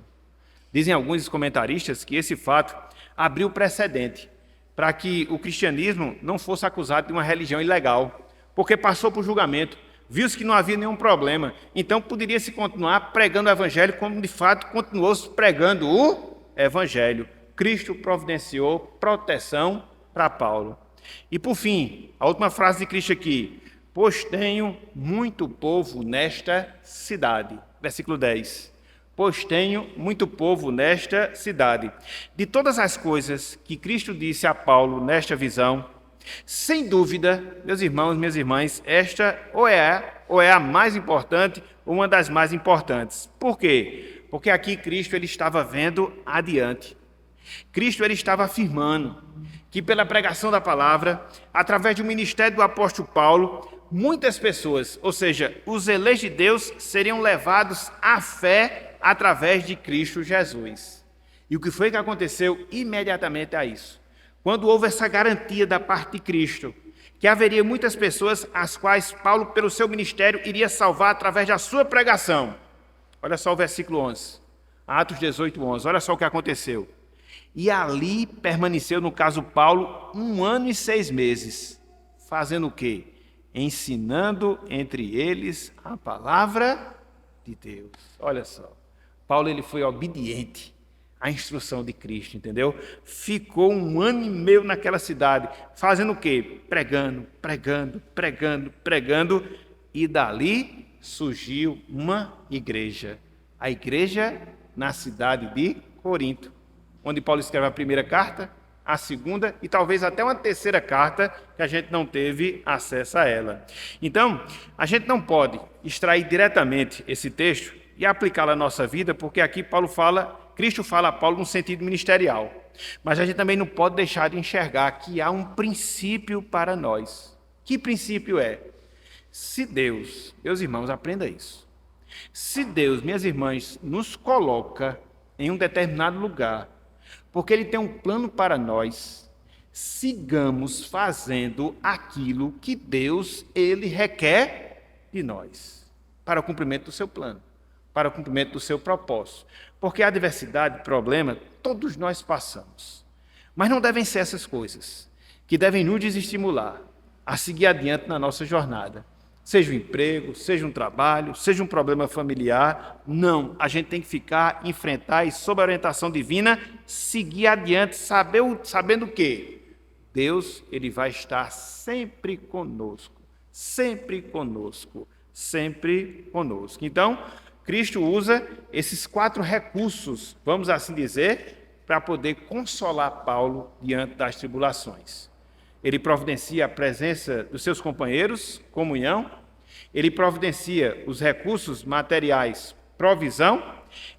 Dizem alguns comentaristas que esse fato abriu precedente para que o cristianismo não fosse acusado de uma religião ilegal, porque passou por julgamento, viu-se que não havia nenhum problema. Então, poderia-se continuar pregando o Evangelho como, de fato, continuou-se pregando o Evangelho. Cristo providenciou proteção para Paulo. E por fim, a última frase de Cristo aqui: pois tenho muito povo nesta cidade. Versículo 10. Pois tenho muito povo nesta cidade. De todas as coisas que Cristo disse a Paulo nesta visão, sem dúvida, meus irmãos e minhas irmãs, esta ou é a mais importante, uma das mais importantes. Por quê? Porque aqui Cristo ele estava vendo adiante. Cristo ele estava afirmando que pela pregação da palavra, através do ministério do apóstolo Paulo, muitas pessoas, ou seja, os eleitos de Deus, seriam levados à fé através de Cristo Jesus. E o que foi que aconteceu imediatamente a isso? Quando houve essa garantia da parte de Cristo, que haveria muitas pessoas as quais Paulo, pelo seu ministério, iria salvar através da sua pregação. Olha só o versículo 11, Atos 18, 11, olha só o que aconteceu. E ali permaneceu, no caso Paulo, 1 ano e 6 meses, fazendo o quê? Ensinando entre eles a palavra de Deus. Olha só, Paulo ele foi obediente à instrução de Cristo, entendeu? Ficou 1 ano e meio naquela cidade, fazendo o quê? Pregando, e dali surgiu uma igreja, a igreja na cidade de Corinto, onde Paulo escreve a primeira carta, a segunda e talvez até uma terceira carta que a gente não teve acesso a ela. Então, a gente não pode extrair diretamente esse texto e aplicá-lo à nossa vida, porque aqui Cristo fala a Paulo no sentido ministerial. Mas a gente também não pode deixar de enxergar que há um princípio para nós. Que princípio é? Se Deus, meus irmãos, aprenda isso. Se Deus, minhas irmãs, nos coloca em um determinado lugar, porque Ele tem um plano para nós, sigamos fazendo aquilo que Deus, Ele requer de nós, para o cumprimento do seu plano, para o cumprimento do seu propósito. Porque a adversidade, problema, todos nós passamos. Mas não devem ser essas coisas que devem nos desestimular a seguir adiante na nossa jornada. Seja um emprego, seja um trabalho, seja um problema familiar. Não, a gente tem que enfrentar e, sob a orientação divina, seguir adiante, sabendo o quê? Deus, Ele vai estar sempre conosco, sempre conosco, sempre conosco. Então, Cristo usa esses 4 recursos, vamos assim dizer, para poder consolar Paulo diante das tribulações. Ele providencia a presença dos seus companheiros, comunhão. Ele providencia os recursos materiais, provisão.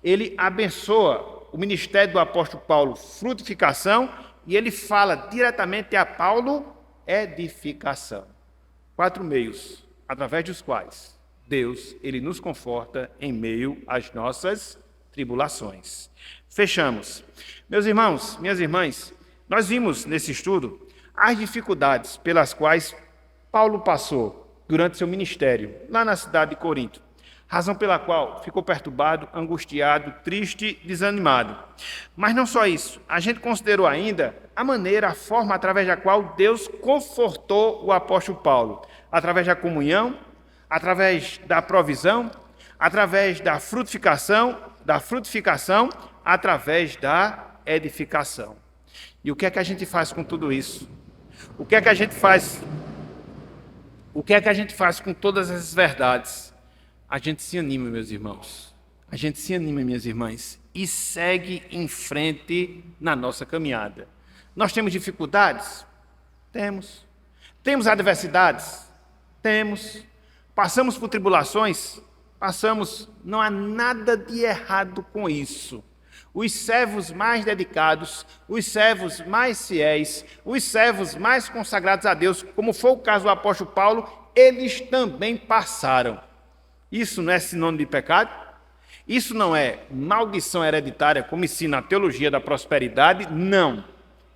Ele abençoa o ministério do apóstolo Paulo, frutificação. E ele fala diretamente a Paulo, edificação. 4 meios, através dos quais Deus ele nos conforta em meio às nossas tribulações. Fechamos. Meus irmãos, minhas irmãs, nós vimos nesse estudo as dificuldades pelas quais Paulo passou durante seu ministério, lá na cidade de Corinto, razão pela qual ficou perturbado, angustiado, triste, desanimado. Mas não só isso, a gente considerou ainda a forma através da qual Deus confortou o apóstolo Paulo, através da comunhão, através da provisão, através da frutificação, através da edificação. E o que é que a gente faz com tudo isso? O que é que a gente faz O que é que a gente faz com todas essas verdades? A gente se anima, meus irmãos. A gente se anima, minhas irmãs, e segue em frente na nossa caminhada. Nós temos dificuldades? Temos. Temos adversidades? Temos. Passamos por tribulações? Passamos. Não há nada de errado com isso. Os servos mais dedicados, os servos mais fiéis, os servos mais consagrados a Deus, como foi o caso do apóstolo Paulo, eles também passaram. Isso não é sinônimo de pecado? Isso não é maldição hereditária, como ensina a teologia da prosperidade? Não.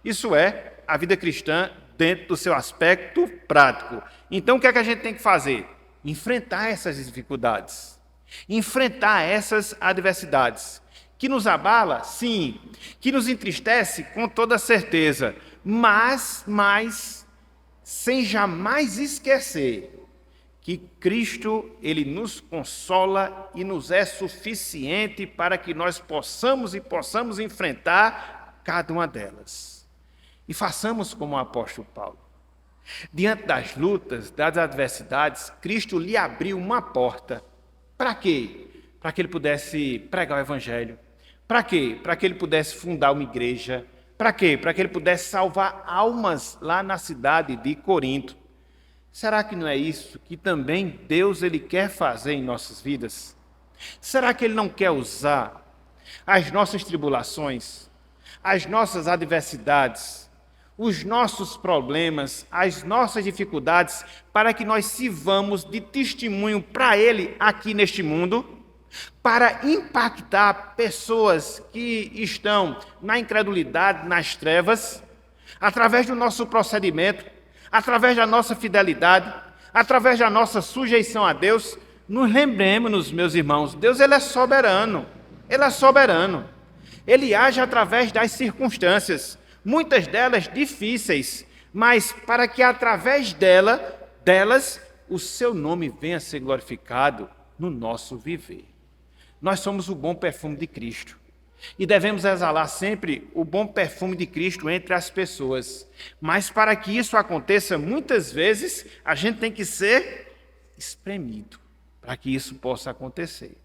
Isso é a vida cristã dentro do seu aspecto prático. Então, o que é que a gente tem que fazer? Enfrentar essas dificuldades. Enfrentar essas adversidades. Que nos abala? Sim. Que nos entristece? Com toda certeza. Mas sem jamais esquecer que Cristo, Ele nos consola e nos é suficiente para que nós possamos enfrentar cada uma delas. E façamos como o apóstolo Paulo. Diante das lutas, das adversidades, Cristo lhe abriu uma porta. Para quê? Para que ele pudesse pregar o evangelho. Para quê? Para que ele pudesse fundar uma igreja. Para quê? Para que ele pudesse salvar almas lá na cidade de Corinto. Será que não é isso que também Deus ele quer fazer em nossas vidas? Será que ele não quer usar as nossas tribulações, as nossas adversidades, os nossos problemas, as nossas dificuldades, para que nós sirvamos de testemunho para ele aqui neste mundo? Para impactar pessoas que estão na incredulidade, nas trevas, através do nosso procedimento, através da nossa fidelidade, através da nossa sujeição a Deus. Nos lembremos, meus irmãos, Deus ele é soberano, ele é soberano. Ele age através das circunstâncias, muitas delas difíceis, mas para que através delas o seu nome venha a ser glorificado no nosso viver. Nós somos o bom perfume de Cristo. E devemos exalar sempre o bom perfume de Cristo entre as pessoas. Mas para que isso aconteça, muitas vezes, a gente tem que ser espremido para que isso possa acontecer.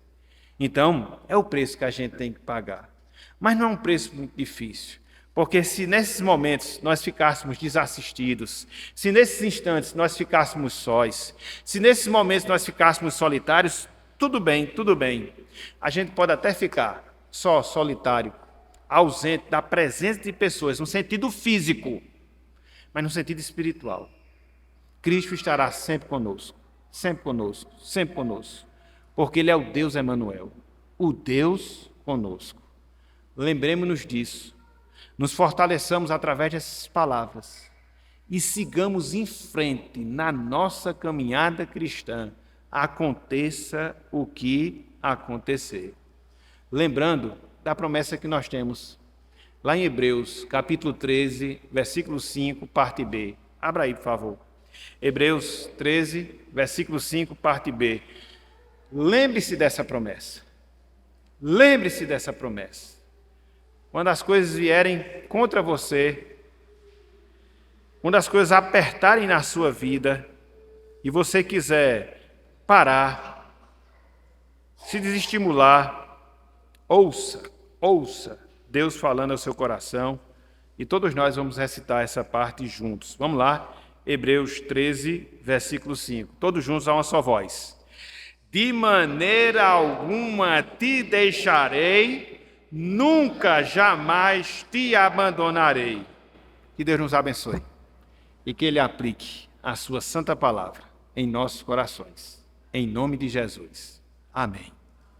Então, é o preço que a gente tem que pagar. Mas não é um preço muito difícil. Porque se nesses momentos nós ficássemos desassistidos, se nesses instantes nós ficássemos sós, se nesses momentos nós ficássemos solitários, tudo bem. A gente pode até ficar só, solitário, ausente da presença de pessoas, no sentido físico, mas no sentido espiritual. Cristo estará sempre conosco, porque Ele é o Deus Emanuel, o Deus conosco. Lembremos-nos disso, nos fortaleçamos através dessas palavras e sigamos em frente na nossa caminhada cristã, aconteça o que acontecer. Lembrando da promessa que nós temos lá em Hebreus, capítulo 13, versículo 5, parte B. Abra aí, por favor. Hebreus 13, versículo 5, parte B. Lembre-se dessa promessa. Lembre-se dessa promessa. Quando as coisas vierem contra você, quando as coisas apertarem na sua vida e você quiser parar, se desestimular, ouça Deus falando ao seu coração e todos nós vamos recitar essa parte juntos. Vamos lá, Hebreus 13, versículo 5. Todos juntos a uma só voz. De maneira alguma te deixarei, nunca, jamais te abandonarei. Que Deus nos abençoe e que Ele aplique a sua santa palavra em nossos corações. Em nome de Jesus. Amém.